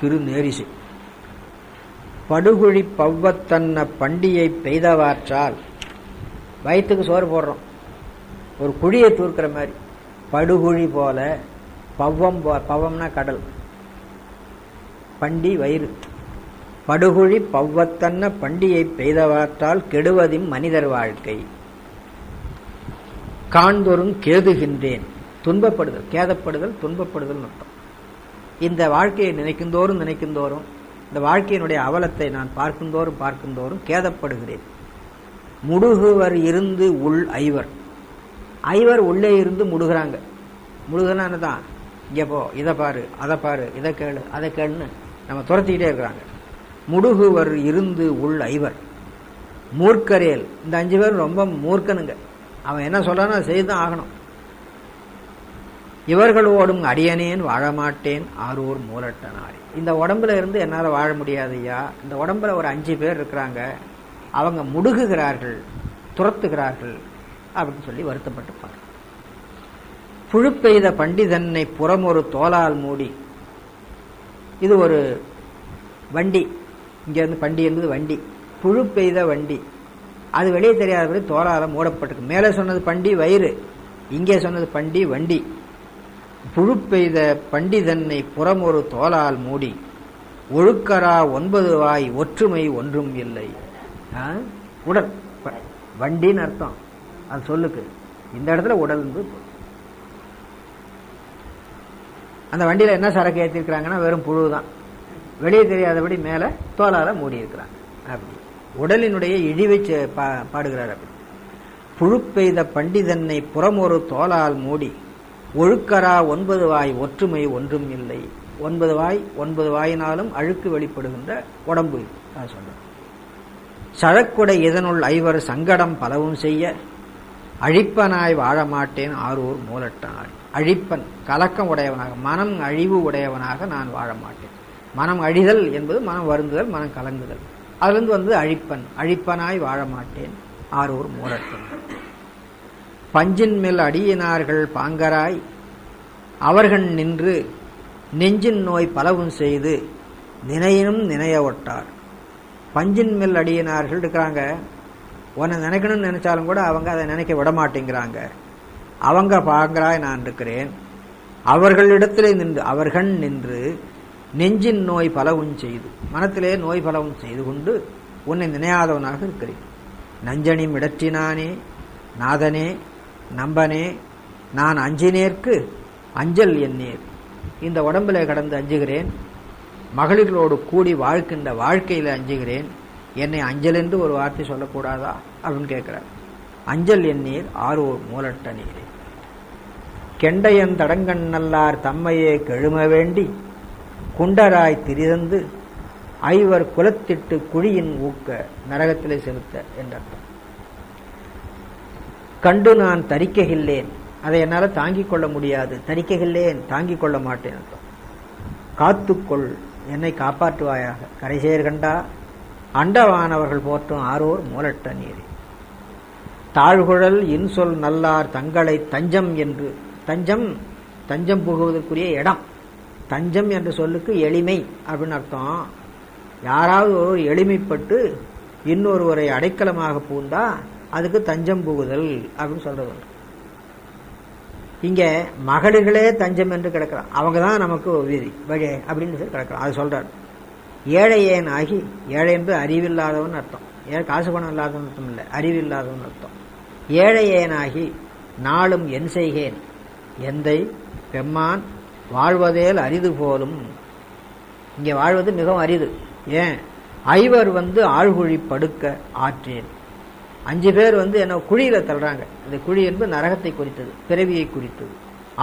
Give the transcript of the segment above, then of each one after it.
திருநேரிசை. படுகுழி பவ்வத்தன்ன பண்டியை பெய்தவாற்றால், வயிற்றுக்கு சோறு போடுறோம், ஒரு குழியை தூர்க்கிற மாதிரி, படுகுழி போல பவ்வம், பவம்னா கடல், பண்டி வயிறு. படுகுழி பவ்வத்தன்ன பண்டியை பெய்தவாற்றால் கெடுவதும் மனிதர் வாழ்க்கை. காண்தொரும் கேதுகின்றேன், துன்பப்படுதல், கேதப்படுதல், துன்பப்படுதல் அர்த்தம். இந்த வாழ்க்கையை நினைக்குந்தோறும் நினைக்குந்தோறும், இந்த வாழ்க்கையினுடைய அவலத்தை நான் பார்க்குந்தோறும் கேதப்படுகிறேன். முடுகுவர் இருந்து உள் ஐவர், ஐவர் உள்ளே இருந்து முடுகிறாங்க. முடுகனா தான், இங்கே போ, இதை பாரு, அதை பாரு, இதை கேளு, அதை கேளுன்னு நம்ம துரத்திக்கிட்டே இருக்கிறாங்க. முடுகுவர் இருந்து உள் ஐவர் மூர்க்கரேல், இந்த 5 பேர் ரொம்ப மூர்க்கனுங்க. அவன் என்ன சொல்றானோ அதை செய்துதான் ஆகணும். இவர்களோடும் அடியனேன் வாழமாட்டேன் ஆரூர் மூலட்டனாரி. இந்த உடம்புல இருந்து என்னால் வாழ முடியாதையா, இந்த உடம்புல ஒரு 5 பேர் இருக்கிறாங்க, அவங்க முடுகுகிறார்கள், துரத்துகிறார்கள் அப்படின்னு சொல்லி வருத்தப்பட்டுப்பார். புழுப்பெய்த பண்டிதன்னை புறம் ஒரு தோலால் மூடி, இது ஒரு வண்டி, இங்கேருந்து பண்டி என்பது வண்டி, புழு பெய்த வண்டி, அது வெளியே தெரியாதபடி தோலால மூடப்பட்டிருக்கு. மேலே சொன்னது பண்டி வயிறு, இங்கே சொன்னது பண்டி வண்டி. புழு பெய்த பண்டிதன்னை புறம் ஒரு தோலால் மூடி ஒழுக்கரா 9 வாய் ஒற்றுமை ஒன்றும் இல்லை. உடல் வண்டின்னு அர்த்தம் அது சொல்லுக்கு, இந்த இடத்துல உடல். அந்த வண்டியில என்ன சரக்கு ஏற்றிருக்கிறாங்கன்னா வெறும் புழு தான், வெளியே தெரியாதபடி மேல தோலால மூடி இருக்கிறாங்க. அப்படி உடலினுடைய இழிவை பாடுகிறார். அப்படி புழு பெய்த பண்டிதன்னை புறம் ஒரு தோலால் மூடி ஒழுக்கரா 9 வாய் ஒற்றுமை ஒன்றும் இல்லை. 9 வாய், 9 வாயினாலும் அழுக்கு வெளிப்படுகின்ற உடம்பு சொல்ற. சழக்குடை இதனுள் ஐவர் சங்கடம் பலவும் செய்ய அழிப்பனாய் வாழமாட்டேன் ஆரூர் மூலட்டனாய். அழிப்பன், கலக்கம் உடையவனாக, மனம் அழிவு உடையவனாக நான் வாழ மாட்டேன். மனம் அழிதல் என்பது மனம் வருந்துதல், மனம் கலங்குதல், அதிலிருந்து வந்து அழிப்பன், அழிப்பனாய் வாழ மாட்டேன் ஆரூர் மூலட்டன். பஞ்சின் மேல் அடியினார்கள் பாங்கராய் அவர்கள் நின்று நெஞ்சின் நோய் பலவும் செய்து நினையினும் நினைய ஒட்டார். பஞ்சின் மேல் அடியினார்கள் இருக்கிறாங்க, உன்னை நினைக்கணும்னு நினைச்சாலும் கூட அவங்க அதை நினைக்க விட மாட்டேங்கிறாங்க. அவங்க பாங்கராய் நான் இருக்கிறேன், அவர்களிடத்திலே நின்று, அவர்கள் நின்று நெஞ்சின் நோய் பலவும் செய்து, மனத்திலே நோய் பலவும் செய்து கொண்டு உன்னை நினையாதவனாக இருக்கிறேன். நஞ்சனிம் இடற்றினானே நாதனே நம்பனே நான் அஞ்சினேற்கு அஞ்சல் எண்ணீர். இந்த உடம்பில் கடந்து அஞ்சுகிறேன், மகளிர்களோடு கூடி வாழ்க்கின்ற வாழ்க்கையில் அஞ்சுகிறேன், என்னை அஞ்சல் என்று ஒரு வார்த்தை சொல்லக்கூடாதா அப்படின்னு கேட்கிறார். அஞ்சல் எண்ணீர் ஆரூர் மூலட்ட நீரே. கெண்டையன் தடங்கண் நல்லார் தம்மையே கெழும வேண்டி குண்டராய் திரிதந்து ஐவர் குலத்திட்டு குழியின் ஊக்க நரகத்திலே செலுத்த என்றார். கண்டு நான் தரிக்ககில்லேன், அதை என்னால் தாங்கிக் கொள்ள முடியாது, தரிக்ககில்லேன், தாங்கிக் கொள்ள மாட்டேன். காத்துக்கொள், என்னை காப்பாற்றுவாயாக. கரைசேர் கண்டா அண்டவானவர்கள் போற்றும் ஆரூர் மூலட்ட நீரே. தாழ்குழல் இன்சொல் நல்லார் தங்களை தஞ்சம் என்று, தஞ்சம் தஞ்சம் புகுவதற்குரிய இடம், தஞ்சம் என்ற சொல்லுக்கு எளிமை அப்படின்னு அர்த்தம். யாராவது ஒரு எளிமைப்பட்டு இன்னொருவரை அடைக்கலமாக பூந்தா அதுக்கு தஞ்சம் புகுதல் அப்படின்னு சொல்றது. இங்க மகளிர்களே தஞ்சம் என்று கிடக்கிறான், அவங்க தான் நமக்கு வீதி வழி அப்படின்னு சொல்லி கிடக்கிறான். அது சொல்றார். ஏழையேன் ஆகி, ஏழை என்று அறிவில்லாதவன் அர்த்தம், காசு பணம் இல்லாதவன் அர்த்தம் இல்லை, அறிவில்லாதவன் அர்த்தம். ஏழையேனாகி நாளும் என் செய்கேன் எந்தை பெம்மான் வாழ்வதேல் அரிது போலும். இங்கே வாழ்வது மிகவும் அரிது. ஏன்? ஐவர் ஆழ்குழி படுக்க ஆற்றேன். 5 பேர் என்ன குழியில தள்ளுறாங்க. அந்த குழி என்பது நரகத்தை குறித்தது, பிறவியை குறித்தது.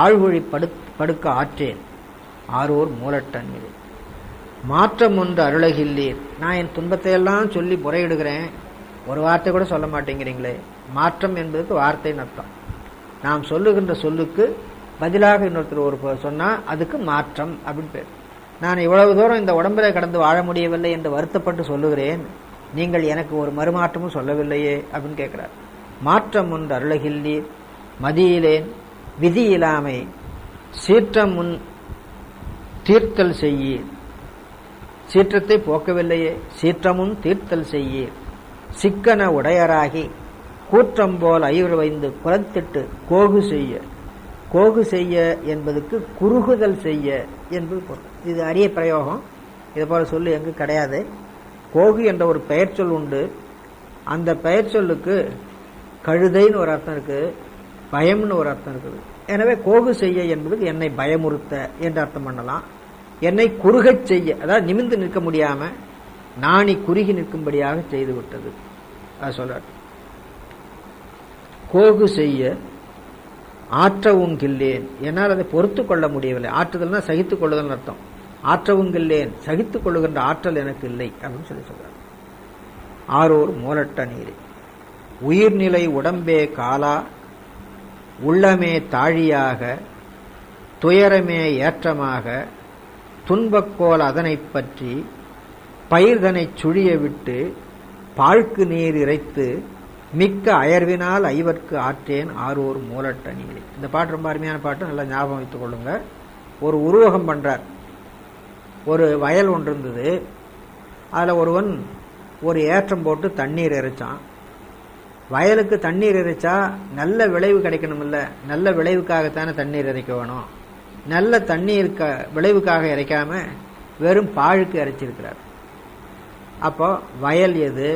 ஆழ்குழி படுக்க ஆற்றேன் ஆரூர் மூலட்டன் இது. மாற்றம் ஒன்று அருளகில்லீர். நான் என் துன்பத்தை எல்லாம் சொல்லி முறையிடுகிறேன், ஒரு வார்த்தை கூட சொல்ல மாட்டேங்கிறீங்களே. மாற்றம் என்பதற்கு வார்த்தைன்னு அர்த்தம். நாம் சொல்லுகின்ற சொல்லுக்கு பதிலாக இன்னொருத்தர் ஒரு சொன்னா அதுக்கு மாற்றம் அப்படின்னு பேர். நான் இவ்வளவு தூரம் இந்த உடம்பிலே கடந்து வாழ முடியவில்லை என்று வருத்தப்பட்டு சொல்லுகிறேன், நீங்கள் எனக்கு ஒரு மறுமாற்றமும் சொல்லவில்லையே அப்படின்னு கேட்கிறார். மாற்றம் ஒன்று அருளகில்லீர் மதியிலேன் விதி இல்லாமை சீற்றம் முன் தீர்த்தல் செய்யீர். சீற்றத்தை போக்கவில்லையே, சீற்றமும் தீர்த்தல் செய்யீர். சிக்கன உடையராகி கூற்றம்போல் ஐவர் வைந்து குலத்திட்டு கோகு செய்ய. கோகு செய்ய என்பதுக்கு குறுகுதல் செய்ய என்பது பொருள். இது அரிய பிரயோகம். இது போல சொல்லு எங்கு கிடையாது. கோகு என்ற ஒரு பெயர் சொல் உண்டு. அந்த பெயர் சொல்லுக்கு கழுதைன்னு ஒரு அர்த்தம் இருக்கு, பயம்னு ஒரு அர்த்தம் இருக்குது. எனவே கோகு செய்ய என்பதுக்கு என்னை பயமுறுத்த என்று அர்த்தம் பண்ணலாம். என்னை குறுகச் செய்ய, அதாவது நிமிர்ந்து நிற்க முடியாம நாணி குறுகி நிற்கும்படியாக செய்து விட்டது. அது சொல்றார். கோகு செய்ய ஆற்றவும் கில்லேன், என்னால் அதை பொறுத்து கொள்ள முடியவில்லை. ஆற்றுதல்னா சகித்துக் கொள்ளுதல் அர்த்தம். ஆற்றவும் கில்லேன், சகித்துக் கொள்ளுகின்ற ஆற்றல் எனக்கு இல்லை அப்படின்னு சொல்லி சொல்றார். ஆரோர் மூலட்ட நீரே, உயிர்நிலை உடம்பே காலா, உள்ளமே தாழியாக, துயரமே ஏற்றமாக, துன்பக்கோல் அதனை பற்றி பயிர்தனை சுழிய விட்டு பாழ்க்கு நீர் இறைத்து மிக்க அயர்வினால் ஐவர்க்கு ஆற்றேன் ஆரோர் மூலட்ட நீரே. இந்த பாட்டு ரொம்ப அருமையான பாட்டு, நல்லா ஞாபகம் வைத்துக் கொள்ளுங்க. ஒரு உருவகம் பண்றார். ஒரு வயல் ஒன்று இருந்தது. அதில் ஒருவன் ஒரு ஏற்றம் போட்டு தண்ணீர் இறைச்சான். வயலுக்கு தண்ணீர் இறைச்சா நல்ல விளைவு கிடைக்கணும் இல்ல, நல்ல விளைவுக்காகத்தானே தண்ணீர் இறைக்க வேணும். நல்ல தண்ணீர் விளைவுக்காக இறைக்காம வெறும் பாழுக்கு இறைச்சிருக்கிறார். அப்போ வயல் எது,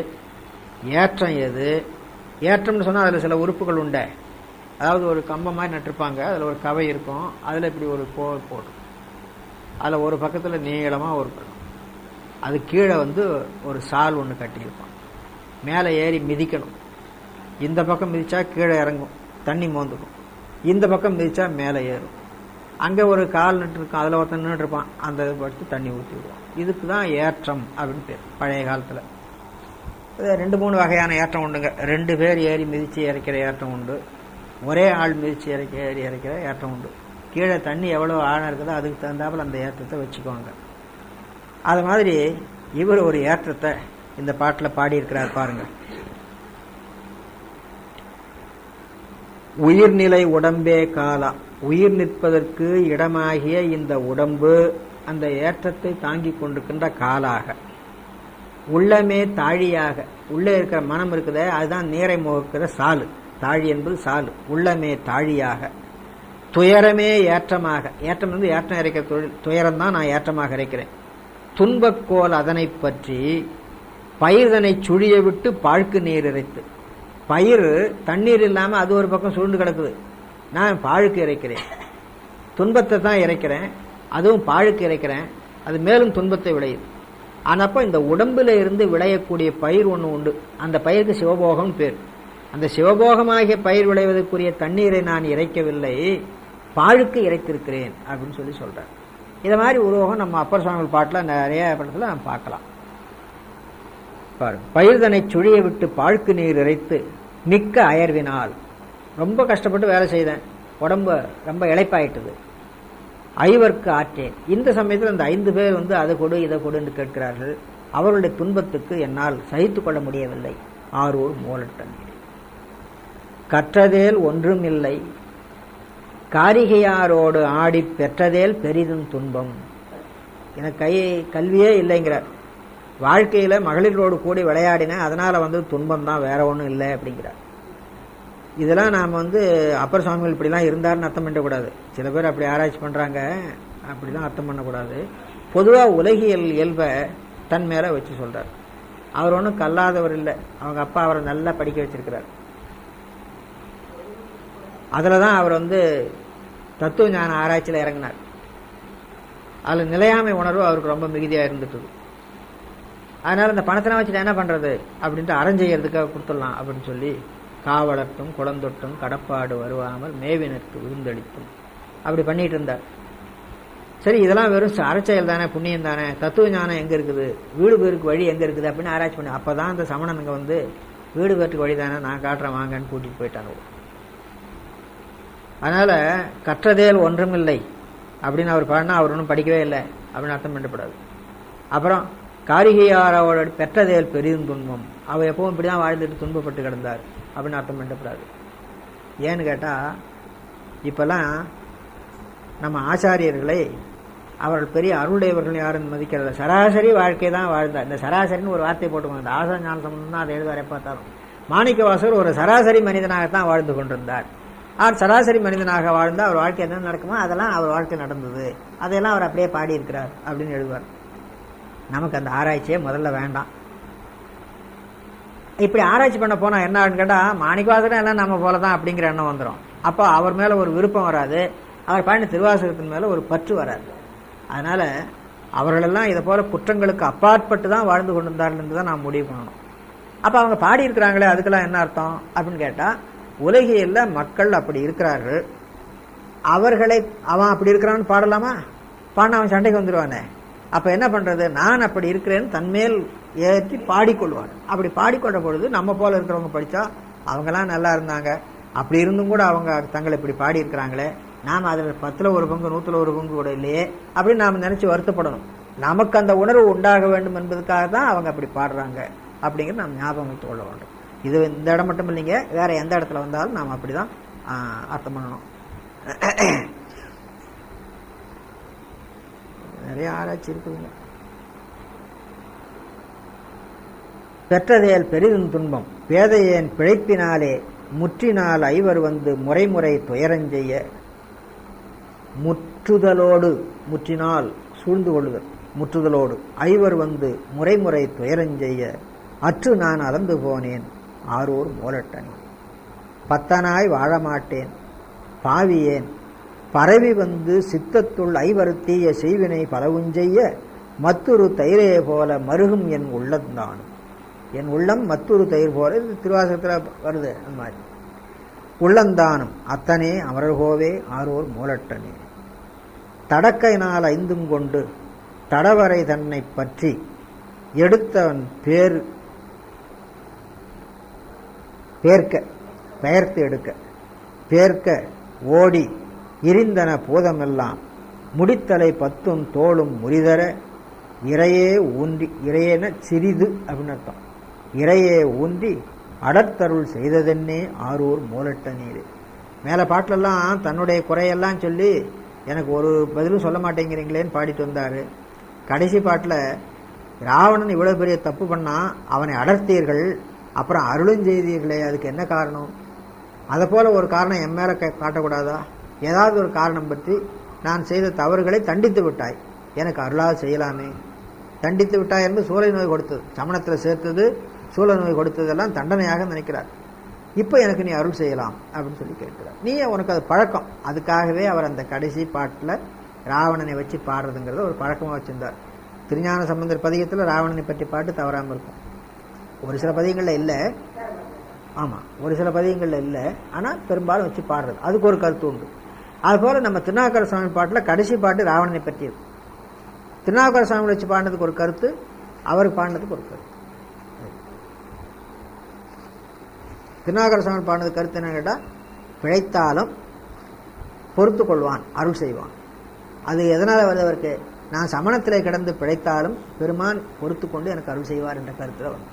ஏற்றம் எது? ஏற்றம்னு சொன்னா அதுல சில உறுப்புகள் உண்டு. அதாவது ஒரு கம்பம் மாதிரி நட்டிருப்பாங்க, அதுல ஒரு கவை இருக்கும், அதுல இப்படி ஒரு கோல் போடும். அதுல ஒரு பக்கத்துல நீளமா ஒரு பக்கம், அது கீழே ஒரு சால் ஒன்று கட்டியிருப்பான். மேலே ஏறி மிதிக்கணும். இந்த பக்கம் மிதிச்சா கீழே இறங்கும், தண்ணி மோந்துக்கும். இந்த பக்கம் மிதிச்சா மேலே ஏறும். அங்கே ஒரு கால் நட்டு இருக்கும், அதில் ஒருத்தன் நின்று இருப்பான், அந்த இதை படுத்து தண்ணி ஊற்றி விடுவான். இதுக்கு தான் ஏற்றம் அப்படின்னு பேர். பழைய காலத்தில் 2-3 வகையான ஏற்றம் உண்டுங்க. 2 பேர் ஏறி மிதித்து இறைக்கிற ஏற்றம் உண்டு, ஒரே ஆள் மிதித்து ஏறி இறைக்கிற ஏற்றம் உண்டு. கீழே தண்ணி எவ்வளோ ஆழம் இருக்குதோ அதுக்கு தகுந்தாப்புல அந்த ஏற்றத்தை வச்சுக்குவாங்க. அது மாதிரி இவர் ஒரு ஏற்றத்தை இந்த பாட்டில் பாடியிருக்கிறார் பாருங்க. உயிர்நிலை உடம்பே காலா, உயிர் நிற்பதற்கு இடமாகிய இந்த உடம்பு அந்த ஏற்றத்தை தாங்கிக் கொண்டிருக்கின்ற காலாக, உள்ளமே தாழியாக, உள்ளே இருக்கிற மனம் இருக்குதே அதுதான் நீரை முகக்கிற சாலு. தாழி என்பது சாலு. உள்ளமே தாழியாக, துயரமே ஏற்றமாக, ஏற்றம் ஏற்றம் இறைக்கிற தொழில், துயரம் தான் நான் ஏற்றமாக இறைக்கிறேன். துன்பக்கோல் அதனை பற்றி பயிர்தனை சுழிய விட்டு பாழ்க்கு நீர் இறைத்து, பயிர் தண்ணீர் இல்லாம அது ஒரு பக்கம் சுருண்டு கிடக்குது, நான் பாழுக்கு இறைக்கிறேன். துன்பத்தை தான் இறைக்கிறேன், அதுவும் பாழுக்கு இறைக்கிறேன், அது மேலும் துன்பத்தை விளையுது. ஆனப்போ இந்த உடம்புல இருந்து விளையக்கூடிய பயிர் ஒன்று உண்டு, அந்த பயிருக்கு சிவபோகம் பேர். அந்த சிவபோகமாகிய பயிர் விளைவதற்குரிய தண்ணீரை நான் இறைக்கவில்லை, பாழுக்கு இறைத்திருக்கிறேன் அப்படின்னு சொல்லி சொல்றேன். இதை மாதிரி உருவகம் நம்ம அப்பர் சுவாமிகள் பாட்டில் நிறைய படத்தில் நம்ம பார்க்கலாம். பயிர்தனை சுழிய விட்டு பாழ்க்கு நீர் இறைத்து மிக்க அயர்வினால், ரொம்ப கஷ்டப்பட்டு வேலை செய்தேன், உடம்பு ரொம்ப இளைப்பாயிட்டது. ஐவர்க்கு ஆற்றேன், இந்த சமயத்தில் அந்த 5 பேர் அதை கொடு இதை கொடு என்று கேட்கிறார்கள். அவர்களுடைய துன்பத்துக்கு என்னால் சகித்துக் கொள்ள முடியவில்லை. ஆரூர் மூலட்ட நீர். கற்றதேல் ஒன்றும் இல்லை, காரிகையாரோடு ஆடி பெற்றதேல் பெரிதும் துன்பம். எனக்கு கல்வியே இல்லைங்கிறார். வாழ்க்கையில மகளிரோடு கூடி விளையாடினேன், அதனால துன்பம் தான், வேற ஒன்றும் இல்லை அப்படிங்கிறார். இதெல்லாம் நாம் அப்பர் சுவாமிகள் இப்படிலாம் இருந்தாருன்னு அர்த்தம் பண்ணக்கூடாது. சில பேர் அப்படி ஆராய்ச்சி பண்றாங்க, அப்படிலாம் அர்த்தம் பண்ணக்கூடாது. பொதுவாக உலகியல் இயல்பை தன் மேல வச்சு சொல்றார். அவர் ஒன்றும் கல்லாதவர் இல்லை, அவங்க அப்பா அவரை நல்லா படிக்க வச்சிருக்கிறார். அதுலதான் அவர் தத்துவ ஞான ஆராய்ச்சியில் இறங்கினார். அதுல நிலையாமை உணர்வு அவருக்கு ரொம்ப மிகுதியா இருந்துட்டு, அதனால இந்த பணத்தெல்லாம் வச்சுட்டு என்ன பண்றது அப்படின்ட்டு அறஞ்செய்யறதுக்காக கொடுத்துடலாம் அப்படின்னு சொல்லி காவலர்த்தும் குளந்தொட்டும் கடப்பாடு வருவாமல் மேவினருக்கு விருந்தளித்தும் அப்படி பண்ணிட்டு இருந்தார். சரி, இதெல்லாம் வெறும் அறச்செயல் தானே, புண்ணியம் தானே, தத்துவ ஞானம் எங்க இருக்குது, வீடு பேருக்கு வழி எங்க இருக்குது அப்படின்னு ஆராய்ச்சி பண்ணி, அப்பதான் அந்த சமணனுங்க வீடு பேருக்கு வழி தானே, நான் காட்டுறேன் வாங்கன்னு கூட்டிட்டு போயிட்டாங்க. அதனால கற்றதேல் ஒன்றுமில்லை அப்படின்னு அவர் பாடினா அவர் ஒன்றும் படிக்கவே இல்லை அப்படின்னு அர்த்தம் பண்ணக்கூடாது. அப்புறம் காரிகையாரோட பெற்றதேல் பெரிதும் துன்பம், அவர் எப்பவும் இப்படிதான் வாழ்ந்துட்டு துன்பப்பட்டு கிடந்தார் அப்படின்னு அர்த்தம் பண்ணக்கூடாது. ஏன்னு கேட்டா, இப்பெல்லாம் நம்ம ஆச்சாரியர்களை அவர்கள் பெரிய அருளுடையவர்கள் யாரும் மதிக்கிறது. சராசரி வாழ்க்கை தான் வாழ்ந்தார். இந்த சராசரின்னு ஒரு வார்த்தை போட்டுக்கோங்க. இந்த ஆசார ஞான சம்பந்தம் தான் அதை எழுதுவார். பார்த்தாலும் மாணிக்கவாசகர் ஒரு சராசரி மனிதனாகத்தான் வாழ்ந்து கொண்டிருந்தார். அவர் சராசரி மனிதனாக வாழ்ந்தால் அவர் வாழ்க்கை என்ன நடக்குமோ அதெல்லாம் அவர் வாழ்க்கை நடந்தது, அதையெல்லாம் அவர் அப்படியே பாடியிருக்கிறார் அப்படின்னு எழுதுவார். நமக்கு அந்த ஆராய்ச்சியே முதல்ல வேண்டாம். இப்படி ஆராய்ச்சி பண்ண போனால் என்ன ஆகுன்னு கேட்டால், மாணிக்கவாசகர் எல்லாம் நம்ம போல தான் அப்படிங்கிற எண்ணம் வந்துடும். அப்போ அவர் மேலே ஒரு விருப்பம் வராது, அவர் பாடின திருவாசகத்தின் மேலே ஒரு பற்று வராது. அதனால் அவர்களெல்லாம் இதை போல குற்றங்களுக்கு அப்பாற்பட்டு தான் வாழ்ந்து கொண்டிருந்தார்கள் தான் நாம் முடிவு பண்ணணும். அப்போ அவங்க பாடியிருக்கிறாங்களே அதுக்கெல்லாம் என்ன அர்த்தம் அப்படின்னு கேட்டால், உலகியல்ல மக்கள் அப்படி இருக்கிறார்கள், அவர்களை அவன் அப்படி இருக்கிறான்னு பாடலாமா? பாடினா அவன் சண்டைக்கு வந்துடுவானே. அப்போ என்ன பண்ணுறது, நான் அப்படி இருக்கிறேன்னு தன்மேல் ஏற்றி பாடிக்கொள்வான். அப்படி பாடிக்கொண்ட பொழுது நம்ம போல இருக்கிறவங்க படித்தா அவங்கெல்லாம் நல்லா இருந்தாங்க, அப்படி இருந்தும் கூட அவங்க தங்களை இப்படி பாடியிருக்கிறாங்களே, நாம் அதில் 10ல் 1 பங்கு 100ல் 1 பங்கு கூட இல்லையே அப்படின்னு நாம் நினச்சி வருத்தப்படணும். நமக்கு அந்த உணர்வு உண்டாக வேண்டும் என்பதுக்காக தான் அவங்க அப்படி பாடுறாங்க அப்படிங்கிறது நாம் ஞாபகம் வைத்து கொள்ள வேண்டும். இது இந்த இடம் மட்டும் இல்லைங்க, வேற எந்த இடத்துல வந்தாலும் நாம் அப்படி தான் அர்த்தம் பண்ணணும். நிறைய ஆராய்ச்சி இருக்குதுங்க. பெற்றதேல் பெரிதும் துன்பம் பேதையேன் பிழைப்பினாலே முற்றினால் ஐவர் வந்து முறைமுறை துயரஞ்செய்ய. முற்றுதலோடு, முற்றினால் சூழ்ந்து கொள்ளுதல், முற்றுதலோடு ஐவர் வந்து முறைமுறை துயரஞ்செய்ய. அற்று நான் அலந்து போனேன் ஆரூர் மூலட்டனே. பத்தனாய் வாழமாட்டேன் பாவியேன் பரவி வந்து சித்தத்துள் ஐவருத்தீய செய்வினை பலவுஞ்செய்ய. மத்துரு தயிரே போல மருகும் என் உள்ளந்தான். என் உள்ளம் மத்துரு தயிர் போல, இது திருவாசகத்தில் வருது. அந்த மாதிரி உள்ளந்தானும் அத்தனே அமரர்கோவே ஆரூர் மூலட்டனே. தடக்கையினால் ஐந்தும் கொண்டு தடவரை தன்னை பற்றி எடுத்தவன் பெயர்த்து எடுக்க பேர்க்க ஓடி இருந்தன பூதமெல்லாம் முடித்தலை 10 தோளும் முறிதர. இறையே ஊன்றி, இறையென சிறிது அப்படின்னு அர்த்தம், இறையே ஊன்றி அடர்த்தருள் செய்ததென்னே ஆரூர் மூலட்ட நீர். மேலே பாட்டிலெல்லாம் தன்னுடைய குறையெல்லாம் சொல்லி எனக்கு ஒரு பதிலும் சொல்ல மாட்டேங்கிறீங்களேன்னு பாடிட்டு வந்தார். கடைசி பாட்டில் ராவணன் இவ்வளோ பெரிய தப்பு பண்ணால் அவனை அடர்த்தீர்கள், அப்புறம் அருளுஞ்செய்தீர்களே, அதுக்கு என்ன காரணம்? அதை போல் ஒரு காரணம் என் மேலே காட்டக்கூடாதா? ஏதாவது ஒரு காரணம் பற்றி நான் செய்த தவறுகளை தண்டித்து விட்டாய், எனக்கு அருளாக செய்யலாமே. தண்டித்து விட்டாய் என்று சூளை நோய் கொடுத்தது, சமணத்தில் சேர்த்தது, சூளை நோய் கொடுத்ததெல்லாம் தண்டனையாக நினைக்கிறார். இப்போ எனக்கு நீ அருள் செய்யலாம் அப்படின்னு சொல்லி கேட்கிறார். நீ உனக்கு அது பழக்கம். அதுக்காகவே அவர் அந்த கடைசி பாட்டில் ராவணனை வச்சு பாடுறதுங்கிறத ஒரு பழக்கமாக வச்சுருந்தார். திருஞான சம்பந்தர் பதிகத்தில் ராவணனை பற்றி பாட்டு தவறாமல் இருக்கும். ஒரு சில பதிகங்களில் இல்லை, ஆமாம், ஒரு சில பதிகங்களில் இல்லை, ஆனால் பெரும்பாலும் வச்சு பாடுறது அதுக்கு ஒரு கருத்து உண்டு. அதுபோல் நம்ம திருநாவுக்கர சுவாமி பாட்டில் கடைசி பாட்டு ராவணனை பற்றி இருக்கும். திருநாவுக்கர சுவாமி வச்சு பாடினதுக்கு ஒரு கருத்து, அவர் பாடினதுக்கு ஒரு கருத்து. திருநாவுக்கர சுவாமி பாடினது கருத்து என்ன கேட்டால், பிழைத்தாலும் பொறுத்து கொள்வான், அருள் செய்வான். அது எதனால் வருது அவருக்கு? நான் சமணத்திலே கிடந்து பிழைத்தாலும் பெருமான் பொறுத்து கொண்டு எனக்கு அருள் செய்வார் என்ற கருத்தில் வரும்.